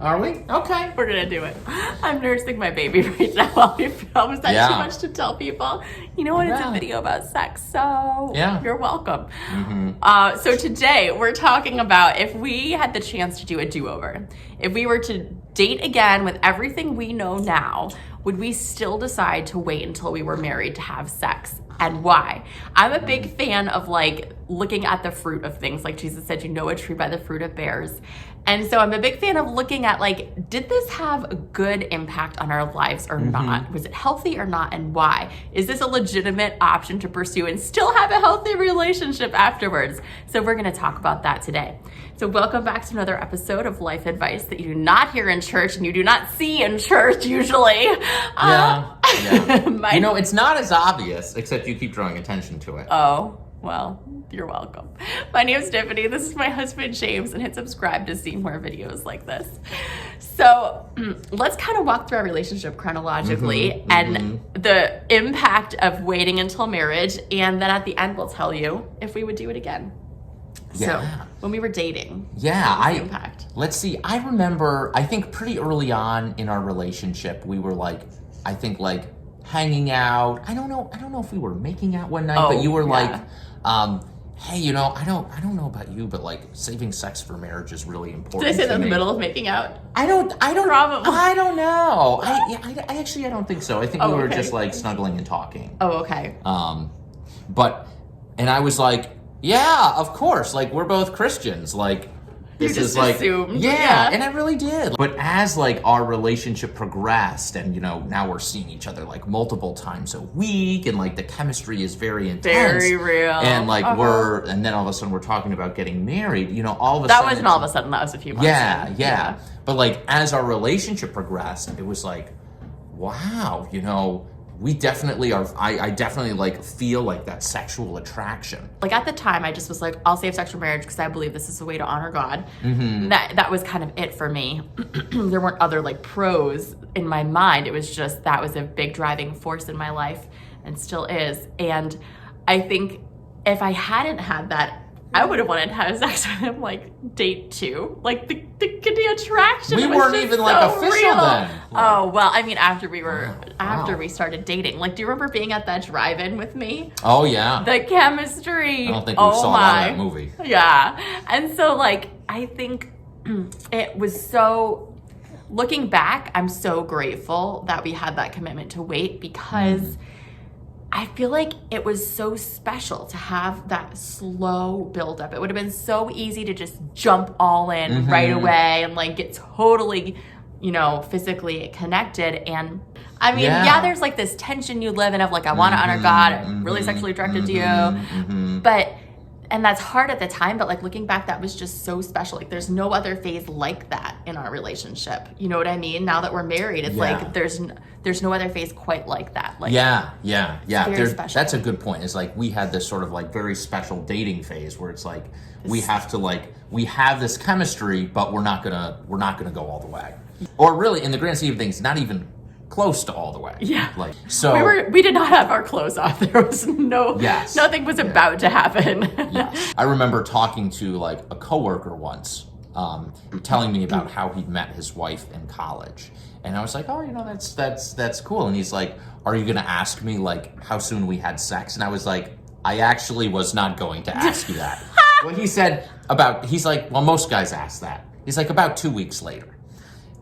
Are we? Okay. We're gonna do it. I'm nursing my baby right now while we film. Is that too much to tell people? You know what? It's a video about sex, so you're welcome. So today we're talking about if we had the chance to do a do-over. If we were to date again with everything we know now, would we still decide to wait until we were married to have sex? And why? I'm a big fan of like looking at the fruit of things. Like Jesus said, you know a tree by the fruit it bears. And so I'm a big fan of looking at like, did this have a good impact on our lives or not? Was it healthy or not, and why? Is this a legitimate option to pursue and still have a healthy relationship afterwards? So we're gonna talk about that today. So welcome back to another episode of Life Advice that you do not hear in church and you do not see in church usually. You know, it's not as obvious, except you keep drawing attention to it. Oh, well, you're welcome. My name is Tiffany. This is my husband, James, and hit subscribe to see more videos like this. So let's kind of walk through our relationship chronologically and the impact of waiting until marriage. And then at the end, we'll tell you if we would do it again. So when we were dating, what was the impact? Let's see. I remember, I think pretty early on in our relationship, we were like, I think like hanging out. I don't know if we were making out one night, but you were like, hey, you know, I don't know about you, but like saving sex for marriage is really important. Did I say that in the middle of making out? I don't Probably. I don't know. I actually don't think so. I think we were just like snuggling and talking. Oh, okay. And I was like, yeah, of course. Like, we're both Christians. Like, this you just is like, assumed. and I really did. But as like our relationship progressed, and you know, now we're seeing each other like multiple times a week, and like the chemistry is very intense, very real, and like and then all of a sudden we're talking about getting married. You know, all of a sudden that wasn't all of a sudden. That was a few months. Yeah. But like as our relationship progressed, it was like, wow, you know. We definitely are, I definitely like feel like that sexual attraction. Like at the time, I just was like, I'll save sex for marriage because I believe this is a way to honor God. That was kind of it for me. There weren't other like pros in my mind. It was just, that was a big driving force in my life and still is. And I think if I hadn't had that, I would have wanted to have sex with him, like, date two. Like, the attraction we was weren't just even, so like, official real. then. Oh, well, I mean, after we started dating. Like, do you remember being at that drive-in with me? Oh, yeah. The chemistry. I don't think we saw a lot of that movie. Yeah. And so, like, I think it was so... Looking back, I'm so grateful that we had that commitment to wait because... I feel like it was so special to have that slow buildup. It would have been so easy to just jump all in right away and like get totally, you know, physically connected. And I mean, there's like this tension you live in of like, I want to honor God. I'm really sexually attracted to you. But, and that's hard at the time, but like looking back, that was just so special. Like there's no other phase like that in our relationship. You know what I mean? Now that we're married, it's like there's no other phase quite like that. Like That's a good point. It's like we had this sort of like very special dating phase where it's like we have this chemistry, but we're not gonna go all the way. Or really, in the grand scheme of things, not even close to all the way. Yeah. Like so we did not have our clothes off. There was nothing was about to happen. I remember talking to like a coworker once, telling me about how he'd met his wife in college. And I was like, oh, you know, that's cool. And he's like, are you gonna ask me like how soon we had sex? And I was like, I actually was not going to ask you that. Well, he's like, well, most guys ask that. He's like, about 2 weeks later.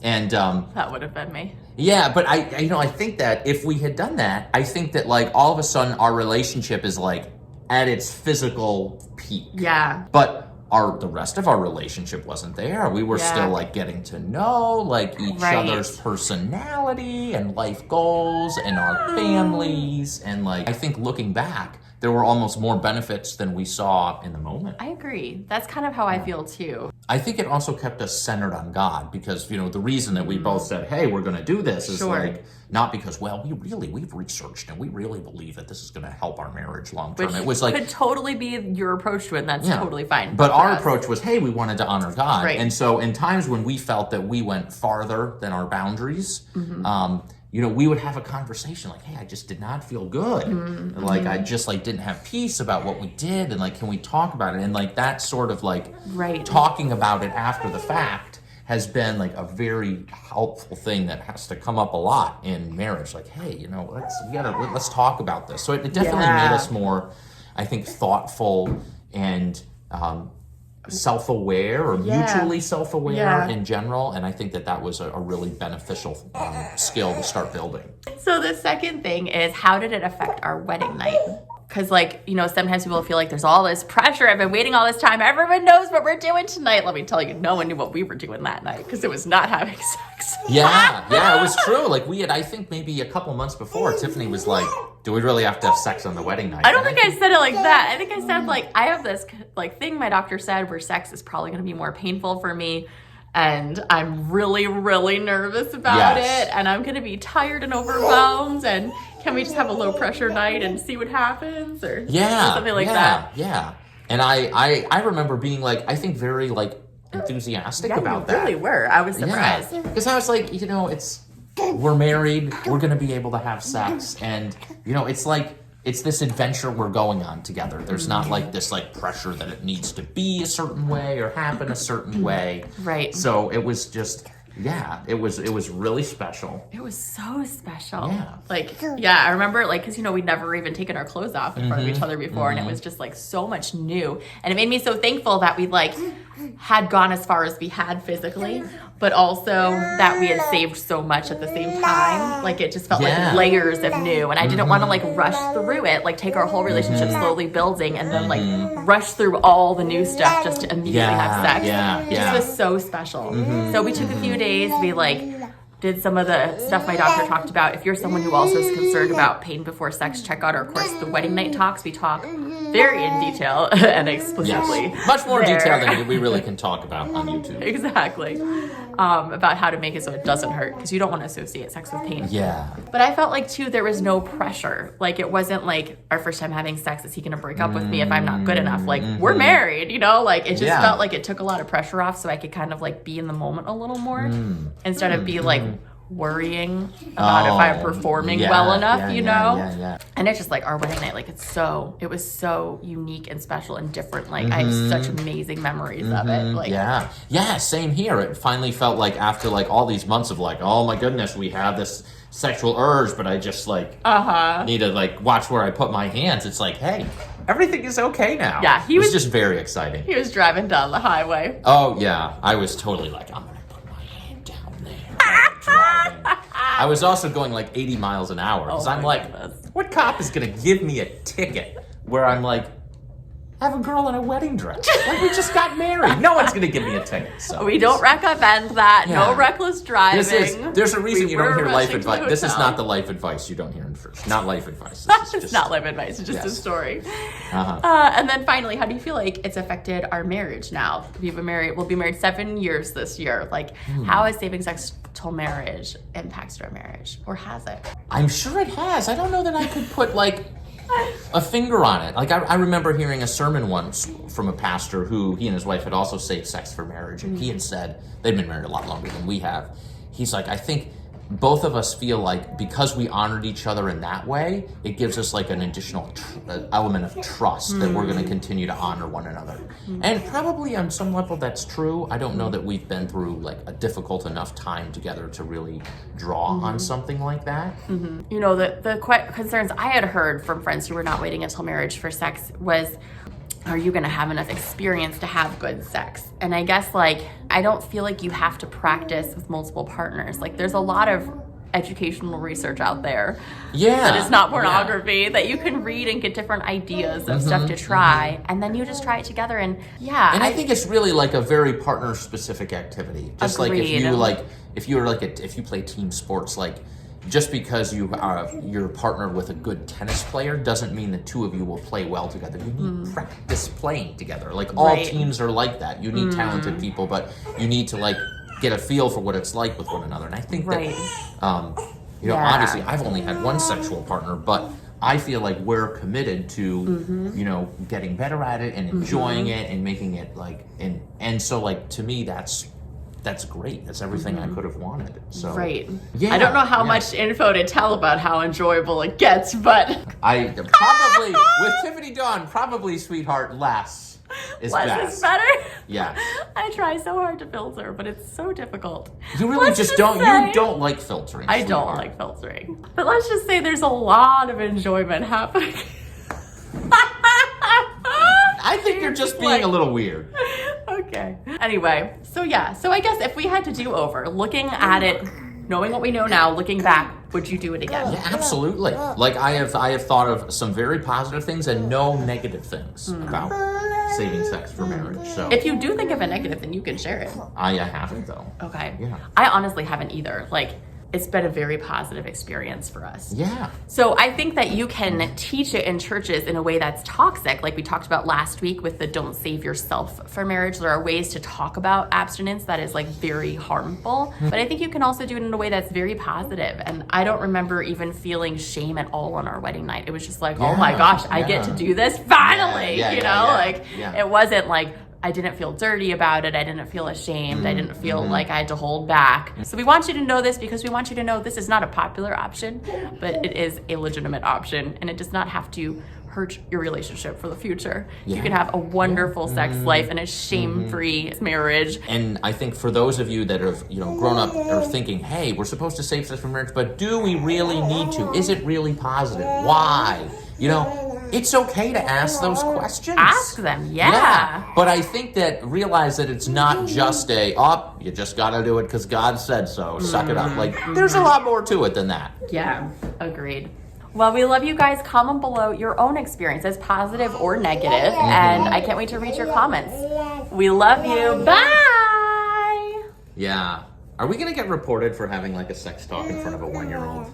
And that would have been me. Yeah, but I think that if we had done that, I think that like all of a sudden our relationship is like at its physical peak. Yeah. But the rest of our relationship wasn't there. We were still like getting to know like each other's personality and life goals and our families. And like I think looking back, there were almost more benefits than we saw in the moment. I agree. That's kind of how I feel too. I think it also kept us centered on God because, you know, the reason that we both said, hey, we're going to do this is like, not because, well, we've researched and we really believe that this is going to help our marriage long term. Which it was like could totally be your approach to it, and that's totally fine. But our approach was, hey, we wanted to honor God. Right. And so in times when we felt that we went farther than our boundaries, you know, we would have a conversation like, hey, I just did not feel good. And like, I just like didn't have peace about what we did. And like, can we talk about it? And like that sort of like talking about it after the fact has been like a very helpful thing that has to come up a lot in marriage. Like, hey, you know, let's talk about this. So it definitely made us more, I think, thoughtful and self-aware or mutually self-aware in general. And I think that was a really beneficial skill to start building. So the second thing is, how did it affect our wedding night? Because, like, you know, sometimes people feel like there's all this pressure. I've been waiting all this time. Everyone knows what we're doing tonight. Let me tell you, no one knew what we were doing that night because it was not having sex. Yeah, it was true. Like, we had, I think maybe a couple months before, Tiffany was like, do we really have to have sex on the wedding night? I don't think I said it like that. I think I said, like, I have this, like, thing my doctor said where sex is probably going to be more painful for me. And I'm really, really nervous about it. And I'm going to be tired and overwhelmed. And can we just have a low pressure night and see what happens? Or something like that. Yeah. And I remember being like, I think very like enthusiastic about that. You really were. I was surprised. Because I was like, you know, we're married. We're going to be able to have sex. And, you know, it's like, it's this adventure we're going on together. There's not like this like pressure that it needs to be a certain way or happen a certain way. Right. So it was just, it was really special. It was so special. Yeah. Like, I remember, like, because, you know, we'd never even taken our clothes off in front of each other before, and it was just like so much new. And it made me so thankful that we like had gone as far as we had physically, but also that we had saved so much at the same time. Like, it just felt like layers of new, and I didn't want to like rush through it, like take our whole relationship slowly building and then like rush through all the new stuff just to immediately have sex. It just was so special. So we took a few days. We like did some of the stuff my doctor talked about. If you're someone who also is concerned about pain before sex, check out our course, The Wedding Night Talks. We talk very in detail and explicitly. Much more detail than we really can talk about on YouTube. Exactly. About how to make it so it doesn't hurt, because you don't want to associate sex with pain. Yeah. But I felt like, too, there was no pressure. Like, it wasn't like our first time having sex, is he going to break up with me if I'm not good enough? Like, we're married, you know? Like, it just felt like it took a lot of pressure off so I could kind of, like, be in the moment a little more instead of be, like, worrying about if I'm performing well enough, you know? And it's just like our wedding night, like it was so unique and special and different. Like I have such amazing memories of it. Like same here. It finally felt like after like all these months of like, oh my goodness, we have this sexual urge, but I just like need to like watch where I put my hands. It's like, hey, everything is okay now. Yeah, it was just very exciting. He was driving down the highway. Oh yeah, I was totally like, I'm gonna put my hand down there. I was also going like 80 miles an hour because I'm like, what cop is going to give me a ticket where I'm like, have a girl in a wedding dress? Like, we just got married. No one's going to give me a ticket. So we don't recommend that. No reckless driving. There's a reason you don't hear life advice. This is not the life advice you don't hear in first. Not life advice. It's not life advice. It's just a story. And then finally, how do you feel like it's affected our marriage now? We'll be married 7 years this year. Like, how has saving sex till marriage impacted our marriage? Or has it? I'm sure it has. I don't know that I could put like a finger on it. Like I remember hearing a sermon once from a pastor who he and his wife had also saved sex for marriage, and he had said, they'd been married a lot longer than we have. He's like, I think both of us feel like because we honored each other in that way, it gives us like an additional element of trust that we're going to continue to honor one another. And probably on some level that's true. I don't know that we've been through like a difficult enough time together to really draw on something like that. You know, the concerns I had heard from friends who were not waiting until marriage for sex was, are you going to have enough experience to have good sex? And I guess, like, I don't feel like you have to practice with multiple partners. Like, there's a lot of educational research out there that is not pornography that you can read and get different ideas of stuff to try, and then you just try it together. And I think it's really like a very partner specific activity. Just Agreed. Like if you play team sports, like just because you're partnered with a good tennis player doesn't mean the two of you will play well together. You need practice playing together. Like all teams are like that. You need talented people, but you need to like get a feel for what it's like with one another. And I think that, obviously I've only had one sexual partner, but I feel like we're committed to, getting better at it and enjoying it and making it like, and so like, to me, that's great. That's everything I could have wanted. So I don't know how much info to tell about how enjoyable it gets, but I probably with Tiffany Dawn, probably, sweetheart, less. is Less best. is better? Yeah. I try so hard to filter, but it's so difficult. You really you don't like filtering. I don't like filtering. But let's just say there's a lot of enjoyment happening. I think you're just being a little weird. Okay. Anyway, so I guess if we had to do over, looking at it, knowing what we know now, looking back, would you do it again? Yeah, absolutely. Like I have thought of some very positive things and no negative things about saving sex for marriage. So if you do think of a negative, then you can share it. I haven't though. Okay. Yeah. I honestly haven't either. Like, it's been a very positive experience for us. Yeah. So I think that you can teach it in churches in a way that's toxic, like we talked about last week with the don't save yourself for marriage. There are ways to talk about abstinence that is like very harmful, but I think you can also do it in a way that's very positive. And I don't remember even feeling shame at all on our wedding night. It was just like, oh my gosh, I get to do this finally, It wasn't like, I didn't feel dirty about it. I didn't feel ashamed. I didn't feel like I had to hold back. So we want you to know this because we want you to know this is not a popular option, but it is a legitimate option, and it does not have to hurt your relationship for the future. Yeah. You can have a wonderful sex life and a shame-free marriage. And I think for those of you that have grown up or thinking, hey, we're supposed to save sex for marriage, but do we really need to? Is it really positive? Why? It's okay to ask those questions. Ask them, yeah. But I think that realize that it's not just you just gotta do it because God said so. Suck it up. Like, there's a lot more to it than that. Yeah, agreed. Well, we love you guys. Comment below your own experiences, positive or negative, and I can't wait to read your comments. We love you. Bye! Yeah. Are we gonna get reported for having like a sex talk in front of a 1-year-old?